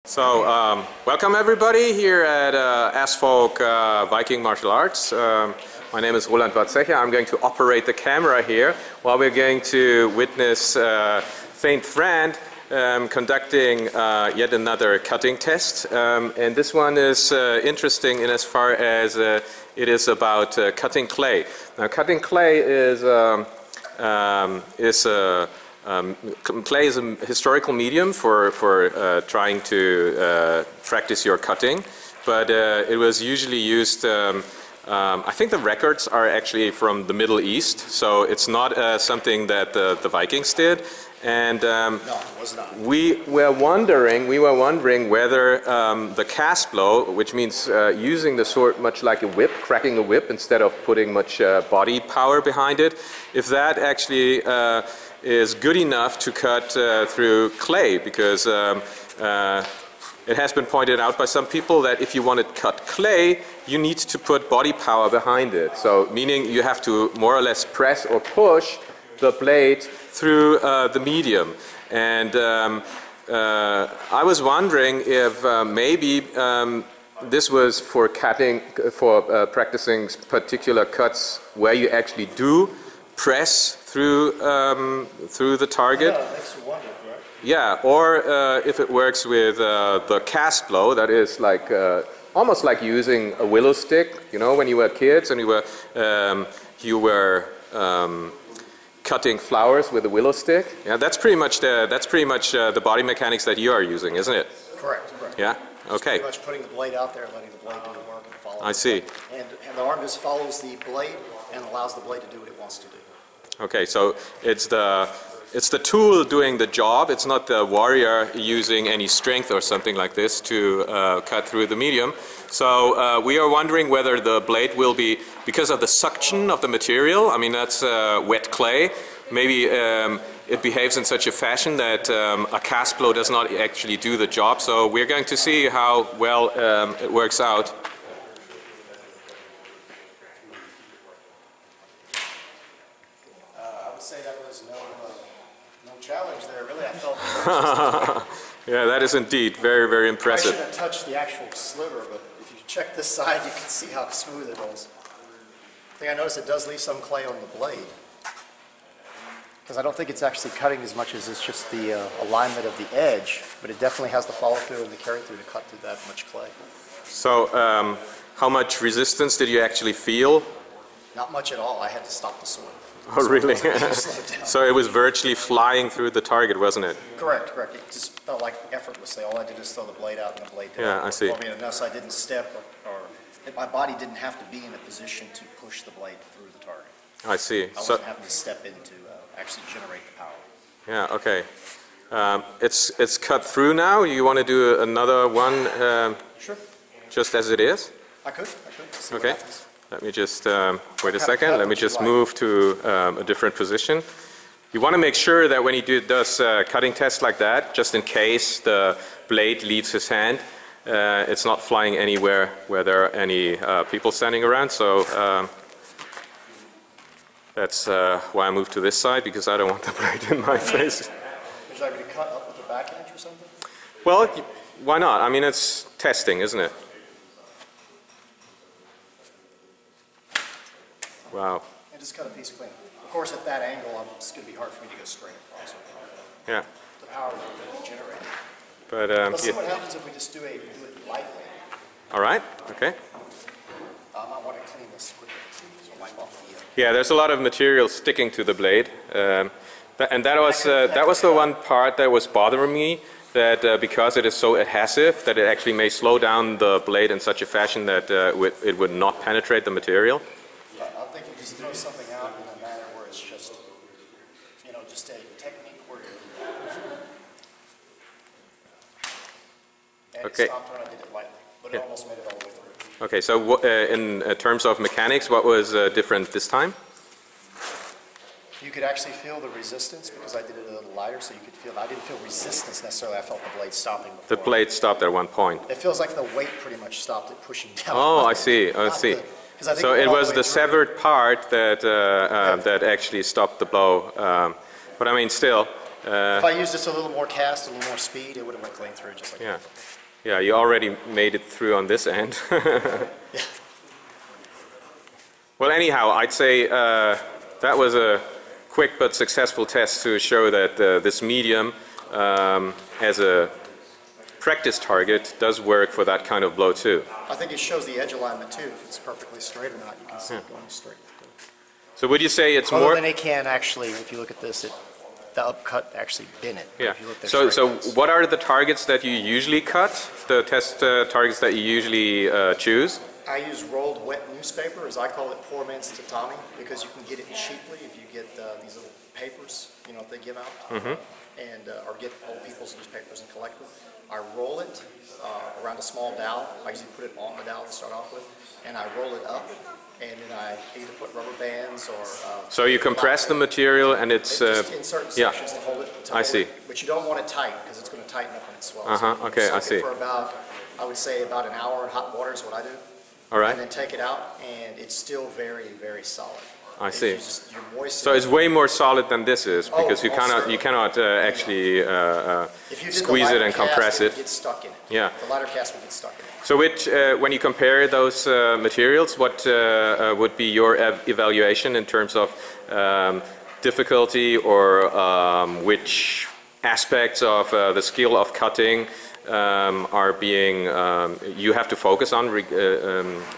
So, welcome everybody here at Asfolk Viking Martial Arts. My name is Roland Warzecha. I'm going to operate the camera here while we're going to witness Thrand conducting yet another cutting test. And this one is interesting in as far as it is about cutting clay. Now, cutting clay is clay is a historical medium for trying to practice your cutting, but it was usually used, I think the records are actually from the Middle East, so it's not something that the Vikings did. And no, it was not. we were wondering whether the cast blow, which means using the sword much like a whip, cracking a whip instead of putting much body power behind it, if that actually is good enough to cut through clay, because it has been pointed out by some people that if you want to cut clay, you need to put body power behind it. So meaning you have to more or less press or push the blade through the medium. And I was wondering if maybe this was for cutting, for practicing particular cuts where you actually do press through the target. Yeah, that makes you wonder, correct? Yeah, or if it works with the cast blow, that is like almost like using a willow stick. You know, when you were kids and you were cutting flowers with a willow stick. Yeah, that's pretty much the body mechanics that you are using, isn't it? Correct. Yeah. It's Okay. pretty much putting the blade out there and letting the blade do the work and follow. I see. And the arm just follows the blade and allows the blade to do what it wants to do. Okay, so it's the tool doing the job. It's not the warrior using any strength or something like this to cut through the medium. So we are wondering whether the blade will be, because of the suction of the material, I mean that's wet clay, maybe it behaves in such a fashion that a cast blow does not actually do the job. So we're going to see how well it works out. Say that was no challenge there, really. I felt Yeah, that is indeed very, very impressive. I shouldn't have touched the actual sliver, but if you check this side, you can see how smooth it is. I think I noticed it does leave some clay on the blade, because I don't think it's actually cutting as much as it's just the alignment of the edge, but it definitely has the follow through and the carry through to cut through that much clay. So how much resistance did you actually feel? Not much at all. I had to stop the sword. Oh, really? So it was virtually flying through the target, wasn't it? Correct. It just felt like effortlessly. All I did is throw the blade out and the blade down. Yeah, I see. I mean, unless I didn't step or my body didn't have to be in a position to push the blade through the target. I see. I wasn't having to step in to actually generate the power. Yeah, okay. It's cut through now. You want to do another one Sure. just as it is? I could. See Okay. what happens. Let me just wait a second. Let me just move to a different position. You want to make sure that when he does cutting tests like that, just in case the blade leaves his hand, it's not flying anywhere where there are any people standing around. So that's why I moved to this side, because I don't want the blade in my face. Would you like me to cut up with the back edge or something? Well, why not? I mean, it's testing, isn't it? Wow. And just cut a piece clean. Of course, at that angle, it's going to be hard for me to go straight across. Yeah. The power will be generated. But Let's see yeah. what happens if we just do it lightly. All right. Okay. I want to clean this quickly, so wipe off the Yeah, there's a lot of material sticking to the blade, and that was the one part that was bothering me. That because it is so adhesive, that it actually may slow down the blade in such a fashion that it would not penetrate the material. I think you just throw something out in a manner where it's just, just a technique where and Okay. it stopped when I did it lightly, but it almost made it all the way through. Okay, so in terms of mechanics, what was different this time? You could actually feel the resistance because I did it a little lighter, so you could feel. I didn't feel resistance necessarily. I felt the blade stopping before. The blade stopped at one point. It feels like the weight pretty much stopped it pushing down. Oh, I see. I see. So it was the severed part that that actually stopped the blow. But I mean, still. If I used just a little more cast, a little more speed, it would have went clean through just like Yeah. that. Yeah, you already made it through on this end. Yeah. Well, anyhow, I'd say that was a quick but successful test to show that this medium as a practice target does work for that kind of blow too. I think it shows the edge alignment too. If it's perfectly straight or not, you can see it going straight. So would you say it's Although more? then it can actually, if you look at this, the upcut actually bent it. Yeah. If you look there So straight. what are the targets that you usually cut? The test targets that you usually choose? I use rolled wet newspaper, as I call it, poor man's tatami, because you can get it cheaply if you get these little papers, you know, they give out, and or get old people's newspapers and collect them. I roll it around a small dowel. I usually put it on the dowel to start off with, and I roll it up, and then I either put rubber bands or. So you compress the material, and it's just in certain sections to hold it. I see. But you don't want it tight because it's going to tighten up when it swells. Okay, I see. For about, I would say about an hour in hot water is what I do. All right. And then take it out, and it's still very, very solid. I see. You moisten So it's way more solid than this is, because you most cannot actually If you did squeeze the it lighter and cast, compress it would it. get stuck in it. Yeah. The lighter cast would get stuck in it. So which, when you compare those materials, what would be your evaluation in terms of difficulty or which aspects of the skill of cutting are being, you have to focus on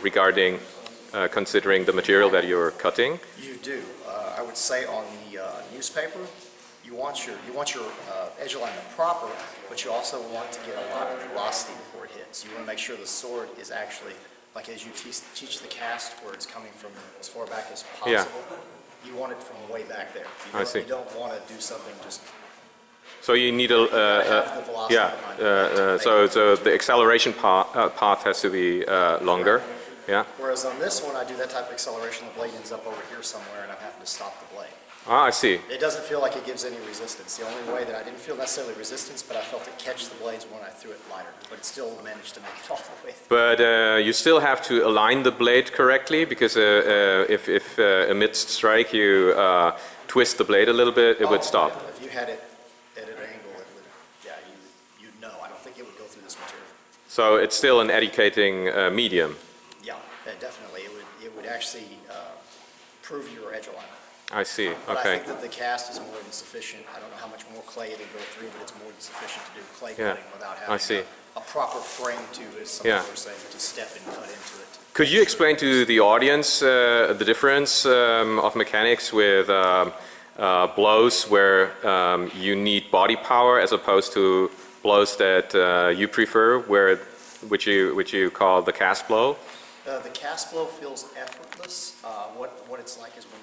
regarding considering the material that you're cutting? You do. I would say on the newspaper, you want your edge alignment proper, but you also want to get a lot of velocity before it hits. You want to make sure the sword is actually, like as you teach the cast, where it's coming from as far back as possible. Yeah. You want it from way back there. I see. You don't want to do something just. So you need a, have the velocity behind it. so the acceleration path has to be longer. Yeah. Whereas on this one, I do that type of acceleration, the blade ends up over here somewhere, and I'm having to stop the blade. Ah, I see. It doesn't feel like it gives any resistance. The only way that I didn't feel necessarily resistance, but I felt it catch the blades when I threw it lighter. But it still managed to make it all the way through. But you still have to align the blade correctly, because if amidst strike you twist the blade a little bit, it would stop. Yeah. If you had it at an angle, it would, yeah, you'd know. I don't think it would go through this material. So it's still an educating medium. Yeah, definitely. It would actually prove your edge alignment. I see. But I Okay. think that the cast is more than sufficient. I don't know how much more clay it'll go through, but it's more than sufficient to do clay Yeah, cutting without I see. having a proper frame to, as some Yeah. people were saying, to step and cut into it. Could you explain to the audience the difference of mechanics with blows where you need body power as opposed to blows that you prefer, which you call the cast blow? The cast blow feels effortless. What it's like is when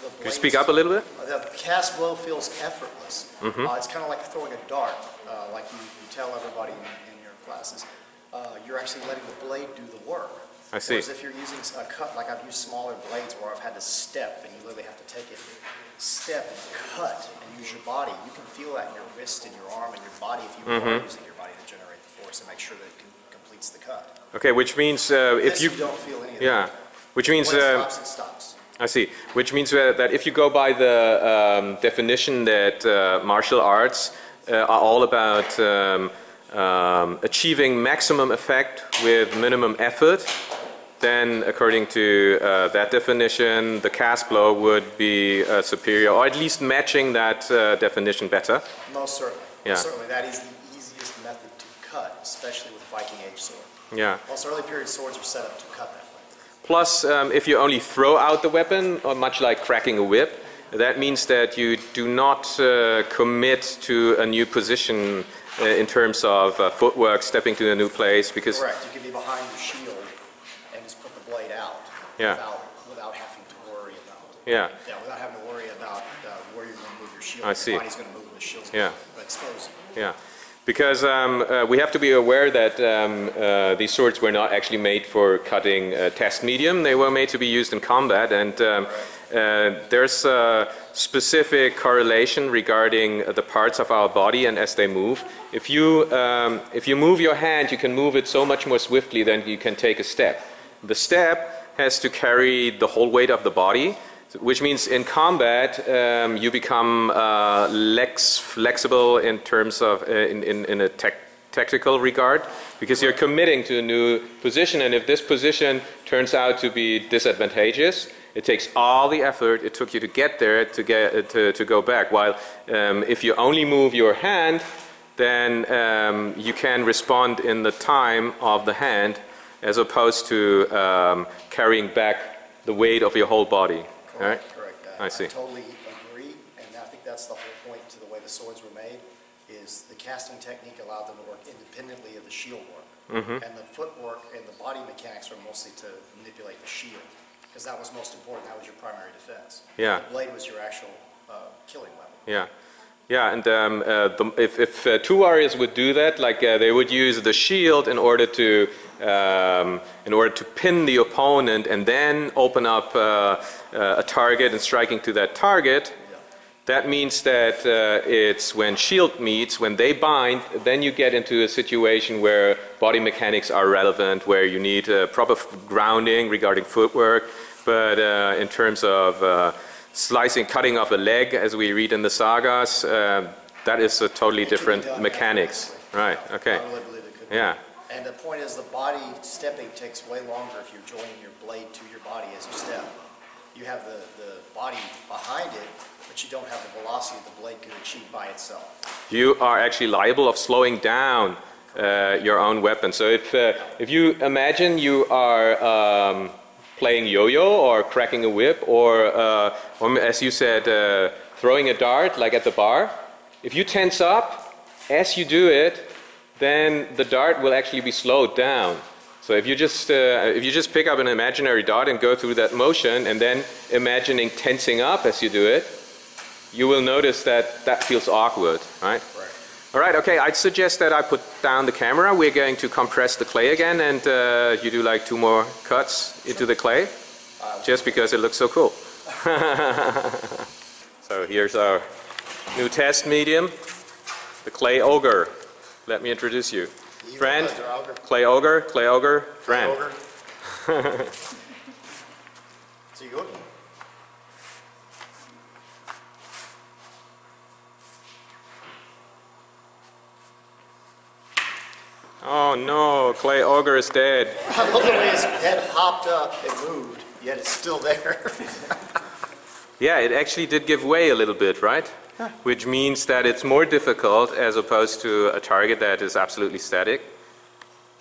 the blades, Could you speak up a little bit? The cast blow feels effortless. Mm-hmm. It's kind of like throwing a dart, like you tell everybody in your classes. You're actually letting the blade do the work. I see. Whereas if you're using a cut, like I've used smaller blades where I've had to step, and you literally have to take it, step and cut and use your body, you can feel that in your wrist and your arm and your body if you are using your body to generate the force and make sure that it completes the cut. Okay, which means if This you don't feel any of that. which means When it stops, it stops. I see. Which means that if you go by the definition that martial arts are all about achieving maximum effect with minimum effort, then according to that definition, the cast blow would be superior, or at least matching that definition better. Most certainly. Yeah. Most certainly. That is the easiest method to cut, especially with Viking Age sword. Yeah. Most early period swords are set up to cut that way. Plus, if you only throw out the weapon, or much like cracking a whip, that means that you do not commit to a new position in terms of footwork, stepping to a new place, because Correct. You can be behind your shield and just put the blade out Yeah. without having to worry about without having to worry about where you're going to move your shield. I see. Your body's going to move and the shield's Yeah. going to expose you. Yeah, because we have to be aware that these swords were not actually made for cutting test medium. They were made to be used in combat, and there's a specific correlation regarding the parts of our body and as they move. If you move your hand, you can move it so much more swiftly than you can take a step. The step has to carry the whole weight of the body, which means in combat you become less flexible in terms of in a tactical regard, because you're committing to a new position, and if this position turns out to be disadvantageous, it takes all the effort it took you to get there to go back. While if you only move your hand, then you can respond in the time of the hand, as opposed to carrying back the weight of your whole body. Correct, right? correct. I see. I totally agree, and I think that's the whole point to the way the swords were made, is the casting technique allowed them to work independently of the shield work. And the footwork and the body mechanics were mostly to manipulate the shield, because that was most important. That was your primary defense. Yeah. The blade was your actual killing weapon. Yeah. Yeah, and if two warriors would do that, like they would use the shield in order to pin the opponent and then open up a target and striking to that target. That means that it's when shield meets, when they bind, then you get into a situation where body mechanics are relevant, where you need proper grounding regarding footwork. But in terms of slicing, cutting off a leg, as we read in the sagas, that is a totally different mechanics. Right, okay. I really believe it could be. Yeah. And the point is, the body stepping takes way longer if you're joining your blade to your body as you step. You have the body behind it, but you don't have the velocity the blade can achieve by itself. You are actually liable of slowing down your own weapon. So if you imagine you are playing yo-yo or cracking a whip, or as you said, throwing a dart like at the bar, if you tense up as you do it, then the dart will actually be slowed down. So if you just pick up an imaginary dart and go through that motion, and then imagining tensing up as you do it, you will notice that that feels awkward, right? Right. All right, okay, I'd suggest that I put down the camera. We're going to compress the clay again, and you do like 2 more cuts into the clay, just because it looks so cool. So here's our new test medium, the clay ogre. Let me introduce you. Thrand, clay ogre, Thrand. So you go. Oh no, clay ogre is dead. Literally his head hopped up and moved, yet it's still there. Yeah, it actually did give way a little bit, right? Which means that it's more difficult as opposed to a target that is absolutely static.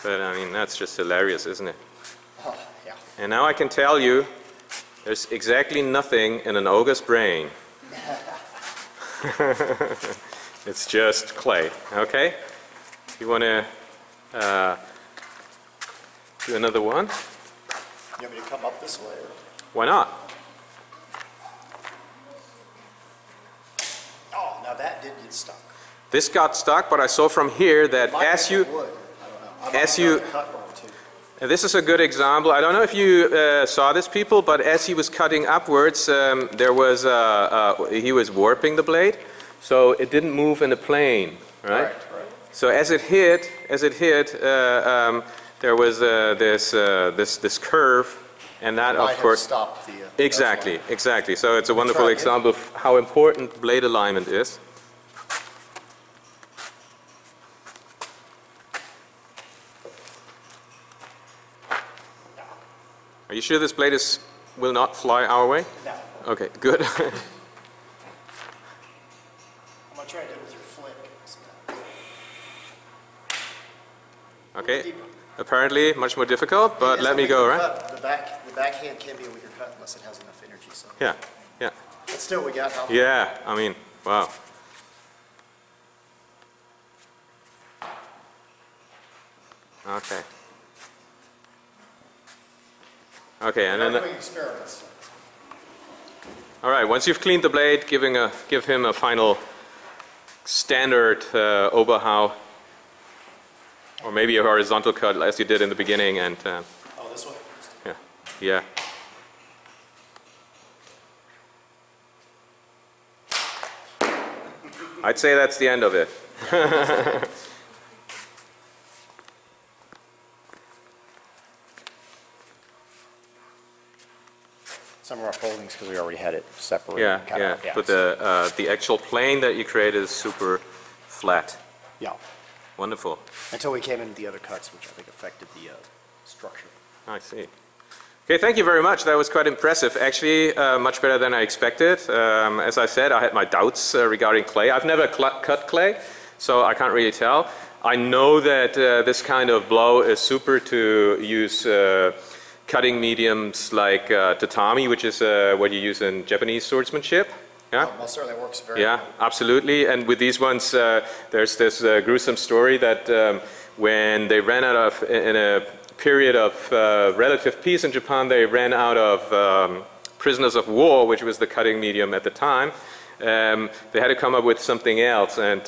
But I mean, that's just hilarious, isn't it? Oh, yeah. And now I can tell you, there's exactly nothing in an ogre's brain. It's just clay, okay? You want to do another one? You want me to come up this way? Or? Why not? Oh, now that did get stuck. This got stuck, but I saw from here that as you, and this is a good example. I don't know if you saw this, people, but as he was cutting upwards, there was he was warping the blade, so it didn't move in a plane, right? So as it hit, there was this curve, and that of course stopped the. Exactly. So it's a wonderful example of how important blade alignment is. Are you sure this blade will not fly our way? No. Okay, good. I'm gonna try to do it with your flick. Okay, apparently much more difficult, but let me go, right? The backhand can be a weaker cut unless it has enough energy. So. Yeah. But still, we got help. Yeah, I mean, wow. Okay. Okay, and then. Experiments. All right. Once you've cleaned the blade, give him a final standard Oberhau, or maybe a horizontal cut as you did in the beginning, and. Oh, this one. Yeah. I'd say that's the end of it. Some of our foldings because we already had it separated. Yeah, cut yeah. out. Yeah. But the actual plane that you created is super flat. Yeah. Wonderful. Until we came into the other cuts, which I think affected the structure. I see. Okay, thank you very much. That was quite impressive. Actually, much better than I expected. As I said, I had my doubts regarding clay. I've never cut clay, so I can't really tell. I know that this kind of blow is super to use cutting mediums like tatami, which is what you use in Japanese swordsmanship. Yeah? Well, certainly works very well. Yeah, absolutely. And with these ones, there's this gruesome story that when they ran out of, in a period of relative peace in Japan, they ran out of prisoners of war, which was the cutting medium at the time. They had to come up with something else, and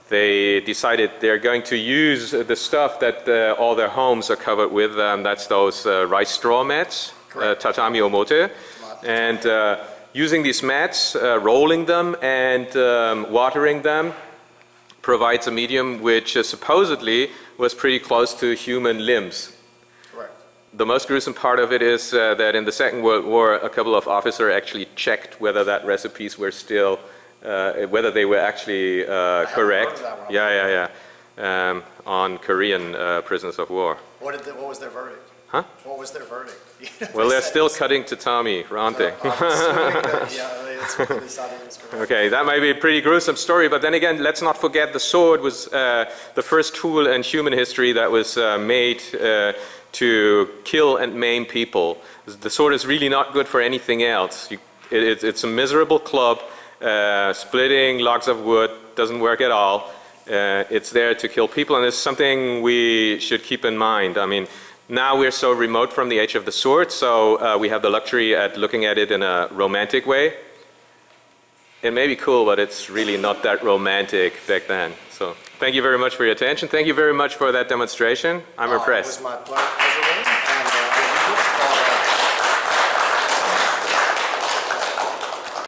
they decided they're going to use the stuff that all their homes are covered with. That's those rice straw mats, tatami omote. And using these mats, rolling them and watering them provides a medium which supposedly was pretty close to human limbs. Correct. The most gruesome part of it is that in the Second World War, a couple of officers actually checked whether that recipes were still, whether they were actually correct. On Korean prisoners of war. What was their verdict? Huh? What was their verdict? Well, they're still cutting tatami, aren't they? Okay, that might be a pretty gruesome story, but then again, let's not forget the sword was the first tool in human history that was made to kill and maim people. The sword is really not good for anything else. It's a miserable club, splitting logs of wood, doesn't work at all. It's there to kill people, and it's something we should keep in mind. I mean, now we're so remote from the age of the sword, so we have the luxury at looking at it in a romantic way. It may be cool, but it's really not that romantic back then. So thank you very much for your attention. Thank you very much for that demonstration. I'm impressed. It was my pleasure, and